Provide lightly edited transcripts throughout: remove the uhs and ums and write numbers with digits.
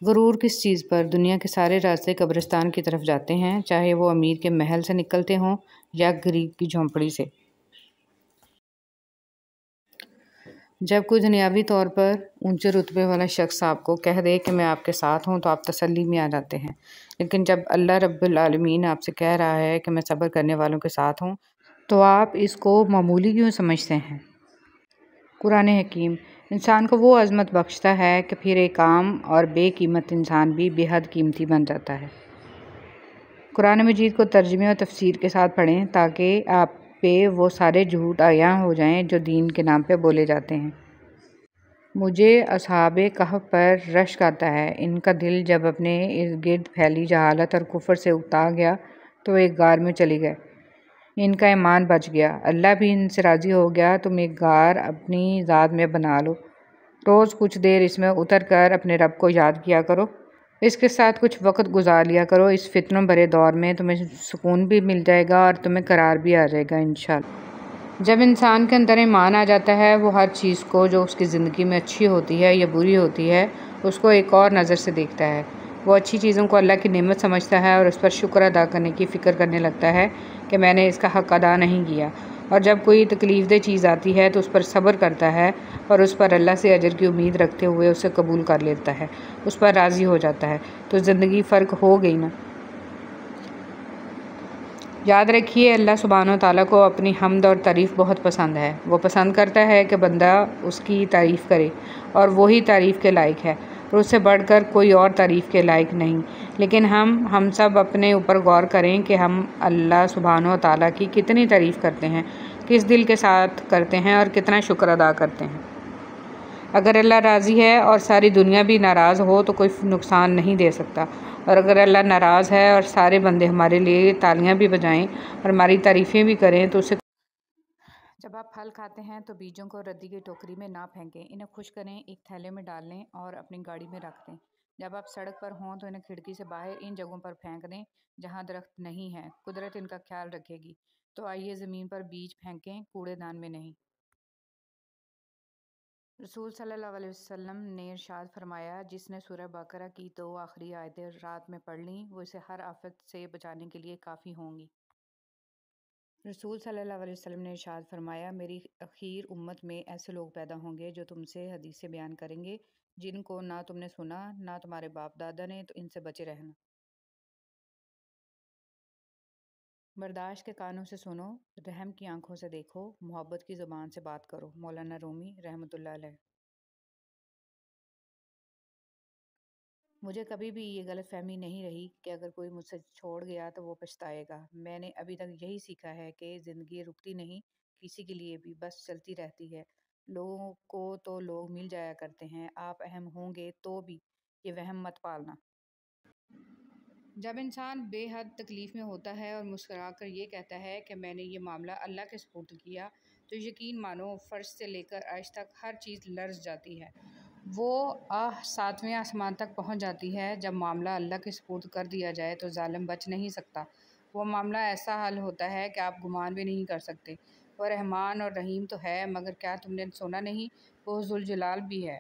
غرور کس چیز پر؟ دنیا کے سارے راستے قبرستان کی طرف جاتے ہیں، چاہے وہ امیر کے محل سے نکلتے ہوں یا غریب کی جھونپڑی سے۔ جب کوئی دنیاوی طور پر اونچے رتبے والا شخص آپ کو کہہ دے کہ میں آپ کے ساتھ ہوں تو آپ تسلی میں آ جاتے ہیں، لیکن جب اللہ رب العالمین آپ سے کہہ رہا ہے کہ میں صبر کرنے والوں کے ساتھ ہوں تو آپ اس کو معمولی کیوں سمجھتے ہیں؟ قرآن حکیم انسان کو وہ عظمت بخشتا ہے کہ پھر ایک عام اور بے قیمت انسان بھی بے حد قیمتی بن جاتا ہے۔ قرآن مجید کو ترجمے اور تفسیر کے ساتھ پڑھیں تاکہ آپ پہ وہ سارے جھوٹ عیاں ہو جائیں جو دین کے نام پہ بولے جاتے ہیں۔ مجھے اصحاب کہف پر رشک آتا ہے۔ ان کا دل جب اپنے ارد گرد پھیلی جہالت اور کفر سے اکتا گیا تو وہ ایک غار میں چلے گئے۔ ان کا ایمان بچ گیا، اللہ بھی ان سے راضی ہو گیا۔ تم ایک غار اپنی ذات میں بنا لو، روز کچھ دیر اس میں اتر کر اپنے رب کو یاد کیا کرو، اس کے ساتھ کچھ وقت گزار لیا کرو۔ اس فتنوں بھرے دور میں تمہیں سکون بھی مل جائے گا اور تمہیں قرار بھی آ جائے گا انشاءاللہ۔ جب انسان کے اندر ایمان آ جاتا ہے، وہ ہر چیز کو جو اس کی زندگی میں اچھی ہوتی ہے یا بری ہوتی ہے اس کو ایک اور نظر سے دیکھتا ہے۔ وہ اچھی چیزوں کو اللہ کی نعمت سمجھتا ہے اور اس پر شکر ادا کرنے کی فکر کرنے لگتا ہے کہ میں نے اس کا حق ادا نہیں کیا، اور جب کوئی تکلیف دہ چیز آتی ہے تو اس پر صبر کرتا ہے اور اس پر اللہ سے اجر کی امید رکھتے ہوئے اسے قبول کر لیتا ہے، اس پر راضی ہو جاتا ہے، تو زندگی فرق ہو گئی نا۔ یاد رکھیے اللہ سبحانہ و تعالیٰ کو اپنی حمد اور تعریف بہت پسند ہے۔ وہ پسند کرتا ہے کہ بندہ اس کی تعریف کرے، اور وہی تعریف کے لائق ہے، اور اس سے بڑھ کر کوئی اور تعریف کے لائق نہیں۔ لیکن ہم سب اپنے اوپر غور کریں کہ ہم اللہ سبحانہ و تعالیٰ کی کتنی تعریف کرتے ہیں، کس دل کے ساتھ کرتے ہیں اور کتنا شکر ادا کرتے ہیں۔ اگر اللہ راضی ہے اور ساری دنیا بھی ناراض ہو تو کوئی نقصان نہیں دے سکتا، اور اگر اللہ ناراض ہے اور سارے بندے ہمارے لیے تالیاں بھی بجائیں اور ہماری تعریفیں بھی کریں تو اسے۔ جب آپ پھل کھاتے ہیں تو بیجوں کو ردی کی ٹوکری میں نہ پھینکیں، انہیں خشک کریں، ایک تھیلے میں ڈال لیں اور اپنی گاڑی میں رکھ دیں۔ جب آپ سڑک پر ہوں تو انہیں کھڑکی سے باہر ان جگہوں پر پھینک دیں جہاں درخت نہیں ہیں، قدرت ان کا خیال رکھے گی۔ تو آئیے زمین پر بیج پھینکیں، کوڑے دان میں نہیں۔ رسول صلی اللہ علیہ وسلم نے ارشاد فرمایا، جس نے سورہ بقرہ کی 2 آخری آیتیں رات میں پڑھ لیں وہ اسے ہر آفت سے بچانے کے لیے کافی ہوں گی۔ رسول صلی اللہ علیہ وسلم نے ارشاد فرمایا، میری اخیر امت میں ایسے لوگ پیدا ہوں گے جو تم سے حدیثیں بیان کریں گے جن کو نہ تم نے سنا نہ تمہارے باپ دادا نے، تو ان سے بچے رہنا۔ برداشت کے کانوں سے سنو، رحم کی آنکھوں سے دیکھو، محبت کی زبان سے بات کرو۔ مولانا رومی رحمۃ اللہ علیہ۔ مجھے کبھی بھی یہ غلط فہمی نہیں رہی کہ اگر کوئی مجھ سے چھوڑ گیا تو وہ پچھتائے گا۔ میں نے ابھی تک یہی سیکھا ہے کہ زندگی رکتی نہیں، کسی کے لیے بھی، بس چلتی رہتی ہے۔ لوگوں کو تو لوگ مل جایا کرتے ہیں، آپ اہم ہوں گے تو بھی یہ وہم مت پالنا۔ جب انسان بے حد تکلیف میں ہوتا ہے اور مسکرا کر یہ کہتا ہے کہ میں نے یہ معاملہ اللہ کے سپرد کیا، تو یقین مانو فرش سے لے کر عرش تک ہر چیز لرز جاتی ہے۔ وہ آہ 7ویں آسمان تک پہنچ جاتی ہے۔ جب معاملہ اللہ کے سپرد کر دیا جائے تو ظالم بچ نہیں سکتا۔ وہ معاملہ ایسا حل ہوتا ہے کہ آپ گمان بھی نہیں کر سکتے۔ وہ رحمان اور رحیم تو ہے، مگر کیا تم نے سنا نہیں، وہ ذوالجلال بھی ہے۔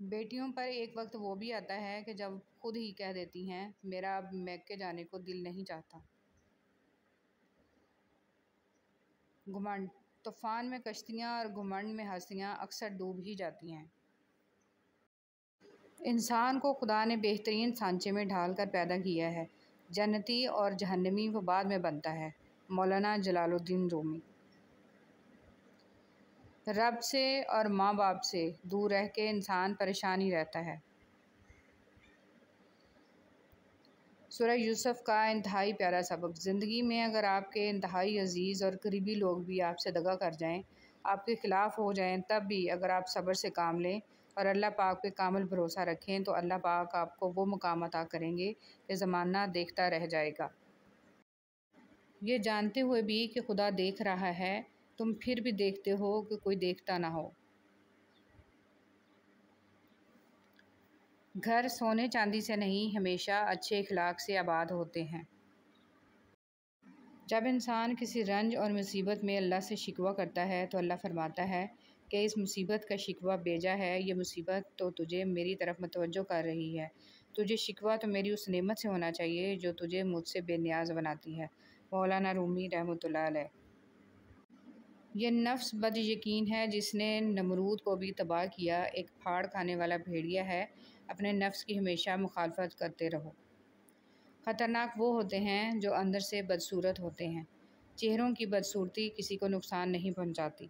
بیٹیوں پر ایک وقت وہ بھی آتا ہے کہ جب خود ہی کہہ دیتی ہیں، میرا اب میکے جانے کو دل نہیں چاہتا۔ گھمنڈ طوفان میں کشتیاں اور گھمنڈ میں ہستیاں اکثر ڈوب ہی جاتی ہیں۔ انسان کو خدا نے بہترین سانچے میں ڈھال کر پیدا کیا ہے، جنتی اور جہنمی وہ بعد میں بنتا ہے۔ مولانا جلال الدین رومی۔ رب سے اور ماں باپ سے دور رہ کے انسان پریشان ہی رہتا ہے۔ سورہ یوسف کا انتہائی پیارا سبق۔ زندگی میں اگر آپ کے انتہائی عزیز اور قریبی لوگ بھی آپ سے دغا کر جائیں، آپ کے خلاف ہو جائیں، تب بھی اگر آپ صبر سے کام لیں اور اللہ پاک پہ کامل بھروسہ رکھیں تو اللہ پاک آپ کو وہ مقام عطا کریں گے کہ زمانہ دیکھتا رہ جائے گا۔ یہ جانتے ہوئے بھی کہ خدا دیکھ رہا ہے، تم پھر بھی دیکھتے ہو کہ کوئی دیکھتا نہ ہو۔ گھر سونے چاندی سے نہیں، ہمیشہ اچھے اخلاق سے آباد ہوتے ہیں۔ جب انسان کسی رنج اور مصیبت میں اللہ سے شکوہ کرتا ہے تو اللہ فرماتا ہے کہ اس مصیبت کا شکوہ بیجا ہے، یہ مصیبت تو تجھے میری طرف متوجہ کر رہی ہے۔ تجھے شکوہ تو میری اس نعمت سے ہونا چاہیے جو تجھے مجھ سے بے نیاز بناتی ہے۔ مولانا رومی رحمۃ اللہ علیہ۔ یہ نفس بد یقین ہے جس نے نمرود کو بھی تباہ کیا، ایک پھاڑ کھانے والا بھیڑیا ہے۔ اپنے نفس کی ہمیشہ مخالفت کرتے رہو۔ خطرناک وہ ہوتے ہیں جو اندر سے بدصورت ہوتے ہیں۔ چہروں کی بدصورتی کسی کو نقصان نہیں پہنچاتی،